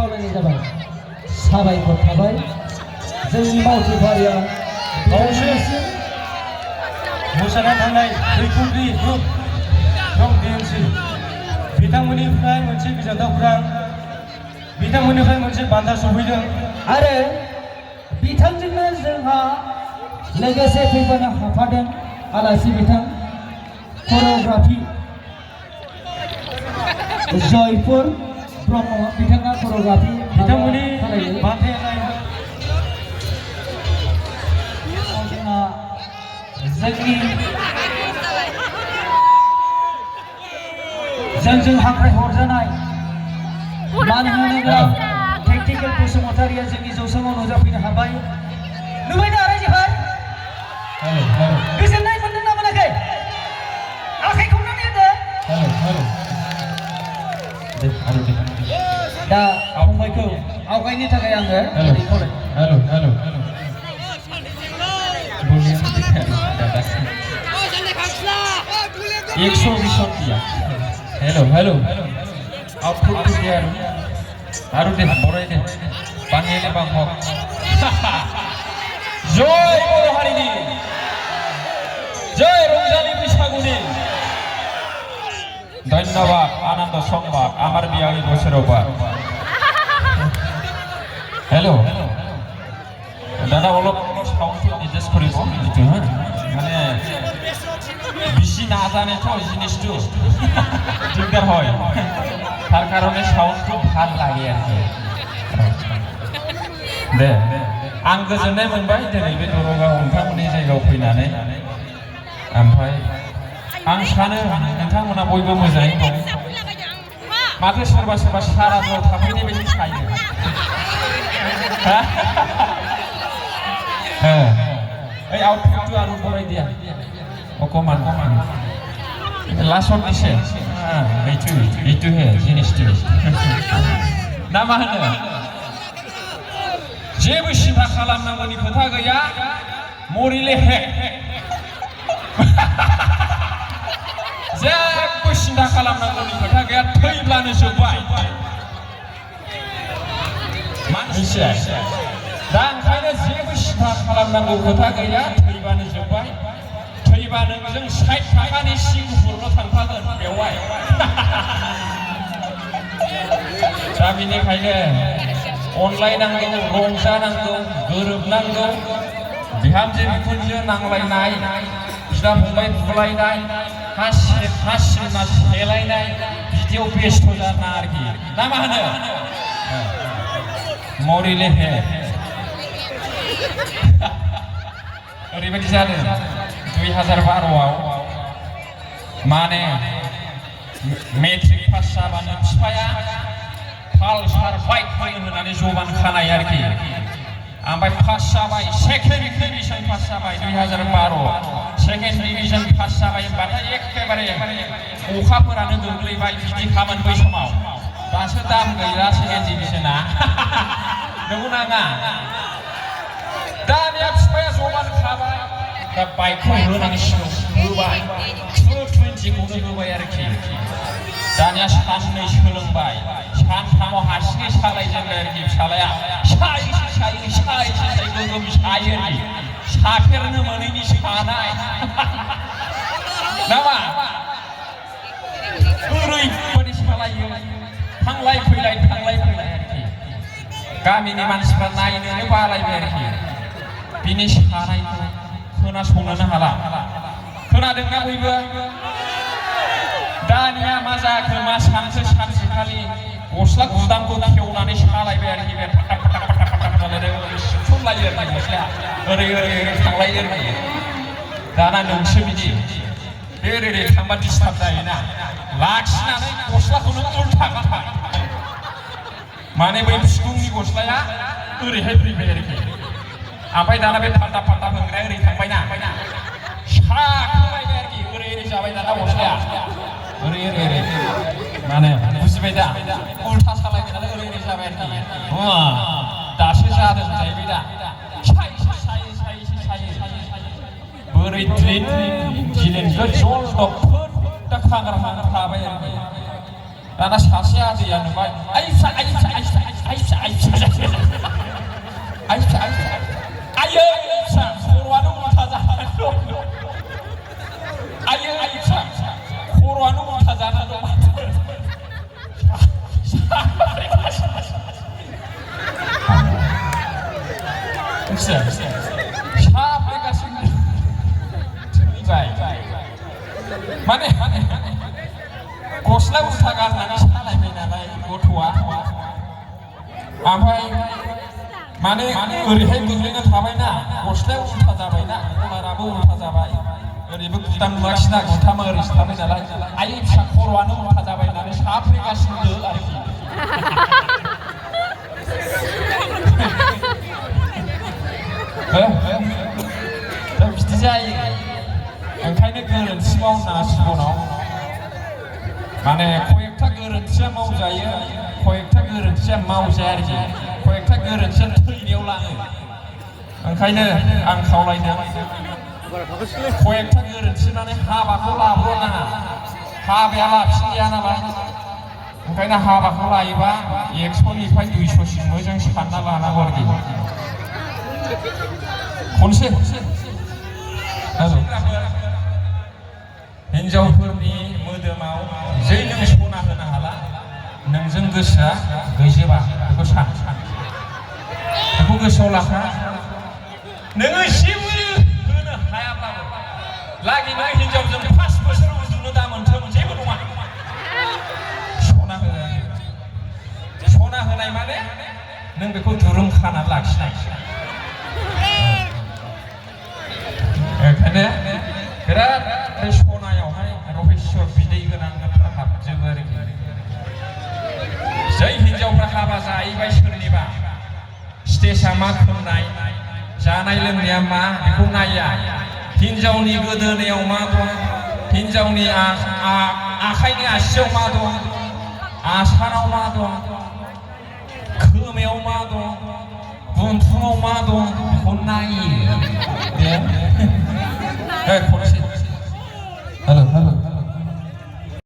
खावलायनाय जाबाय साबायखर थाबाय जोंनि मावथिफारिया बावैसो मोसाना थांनाय दैखुंग्रि ग्रुप दं DMC बिथांमोननिफ्राय मोनसे गोजोनथाव खौरां बिथांमोननिफ्राय मोनसे बान्था सफैदों आरो बिथांजोंनो जोंहा लोगोसे फैफानो हाफादों आलासि बिथां करिय'ग्राफि जयपुर ब्रह्म बिथाङा करिय'ग्राफि बिथांमोननि बान्थाया जाहैबाय जोंहा जोंनि जोंजों हांख्राय हरजानाय मानो होनोब्ला टेक्निकेल बसुमतारिया जोंनि जौसाङाव नुजाफैनो हाबाय नुबायना रायजोफोर गोजोननाय मोनदों ना मोनाखै आखाइखौ नायदो दा फंबायखौ आवगायनि थाखाय आङो हेलो आउटपुट दिया आरो दे बराय दे बाङेले बांहक जय बर' हारिनि जय रंजालि बैसागुनि धन्यबाद आनन्द संबाद आमार बियानि बोसोरावबा हेलो दादा अलप साउन्डखौ एडजास्ट करिब जितु माने बेसि नाजानायथ' जिनिसটো दिगदार হয় তার কারণে সাউন্ডखौ ভাল লাগে आरोखि दे आं गोजोननाय मोनबाय दिनै बे दरगाव नोंथांमोननि जायगायाव फैनानै ओमफ्राय आं सानो नोंथांमोना बयबो मोजाङै दं माथो सोरबा सारादुआव थाफैनाय बायदि सायो ओइ आउटपुटखौ आरो बराय दिया अकमान लास्टआव दिसे এইটো হে জিনিসটি ना मा होनो जेबो सिन्था खालामनांगौनि खोथा गैया मरिले हे जेबो सिन्था खालामनांगौनि खोथा गैया थैब्लानो जोबबाय मानसिया दा ओंखायनो जेबो सिन्था खालामनांगौ खोथा गैया थैबानो जोबबाय थैबानो जों 60 थाखानि सिंहफोरल' थांफागोन बेवहाय दा बेनिखायनो अनलायनांगौ रंजानांगौ गोरोबनांगौ बिहामजो बिखुनजो नांलायनाय बिदा फंबाय बुलायनाय हासिना सेलायनाय बिदियाव बेस्थ' जाना आरोखि ना मा होनो मरिले हे ओरैबायदि जादों 2012आव माने मेट्रिक पास जाबानो बिफाया पालसार बाइक बायनो होनानै जबान खानाय आरोखि ओमफ्राय पास जाबाय सेकेन्ड डिभिजन पास जाबाय 2012 सेकेन्ड डिभिजन पास जाबाय होनबाथाय एखेबारे अखाफोरानो गोग्लैबाय बिदि खामोन बै समाव दासो दाम गैला सेकेन्ड डिभिजना नंगौ नाङा दानिया बिफाया जबान खाबाय दा बाइकखौ होनांसिगौ होबाय 220खौनो होबाय आरोखि दानिया साननै सोलोंबाय सानथामाव हारसिङै सालायजेनबाय आरोखि फिसालाया सायो गोगोम सायो साफेरनो मोनैनि सानाय नामा ओरैबायदि सालायो थांलाय फैलाय आरोखि गामिनि मानसिफ्रा नायनोनो बालायबाय आरोखि बिनि सानायखौ खोनासंनोनो हाला खोनादोंना बयबो दानिया मा जाखो मा सानखो सानसेखालि गस्ला गुदामखौ खेवनानै सालायबाय आरोखि बे फाटाक सिबसनलायो आरोखि गस्लाया ओरै थांलायो आरोखि दाना नोंसो बिदि बे ओरै थांबा डिस्टार्ब जायोना लाखिनानै गस्लाखौनो उल्था गानबाय माने बै बिखुंनि गस्लाया ओरैहाय फैबाय आरोखि ओमफ्राय दाना बे फाल्टा होग्राया ओरै थांबायना साखोलायबाय आरोखि ओरै जाबाय दाना गस्लाया ओरै माने बुजिबाय दा उल्था सालायबाय नालाय ओरै जाबाय आरोखि दासो जादों जाहैबाय दा सायो बोरै दिलेनखौ जलदब दा खांग्रा थाबाय आरोखि दाना सासे आदैया नुबाय आइसा ओमफ्राय माने ओरैहाय गोग्लैना थाबायना गस्लाया उल्था जाबायना कलाराबो उल्था जाबाय ओरैबो गुदाम नुवाखिसैना गुथामा ओरैसो थाबाय नालाय आइ फिसा खर'आनो उल्था जाबाय होननानै साफ्रेगासिनो आरोखि दा बिदि जायो ओंखायनो गोरोन्थि मावनाङा जिबनाव माने कयेकथा गोरोन्थिया मावजायो कयेकथा गोरोन्थिया मावजाया आरोखि कयेकथा गोरोन्थिया थैनायाव लाङो ओंखायनो आं खावलायदों कयेकथा गोरोन्थिनानै हाबाखौ लाब्र'नाङा हाबाया लाफिनजाया नालाय ओंखायनो हाबाखौ लायोबा 100निफ्राय 200सिम मोजां सानना लानांगौ आरोखि खनसे हिन्जावफोरनि मोदोमाव जै नों सना होनो हाला नोंजों गोसोआ गैजोबा बेखौ सान बेखौ गोसोआव लाखा नोङो जेबो होनो हायाब्लाबो लागि नों हिन्जावजों 5 बोसोर उन्दुनो दा मोनथों जेबो नङा सना होनाय माने नों बेखौ दुरुं खानानै लाखिनाय ओंखायनो बिराद बे सनायावहाय रहस्य बिदै गोनां बाथ्रा हाबजोबो आरोखि जै हिन्जावफ्रा हाबा जाहैबाय सोरनिबा स्टेजआ मा खोमनाय जानाय लोंनाया मा बेखौ नाया हिन्जावनि गोदोनायाव मा दं हिन्जावनि आखाइनि आसियाव मा दं आसानाव मा दं खोमायाव मा दं गन्थङाव मा दं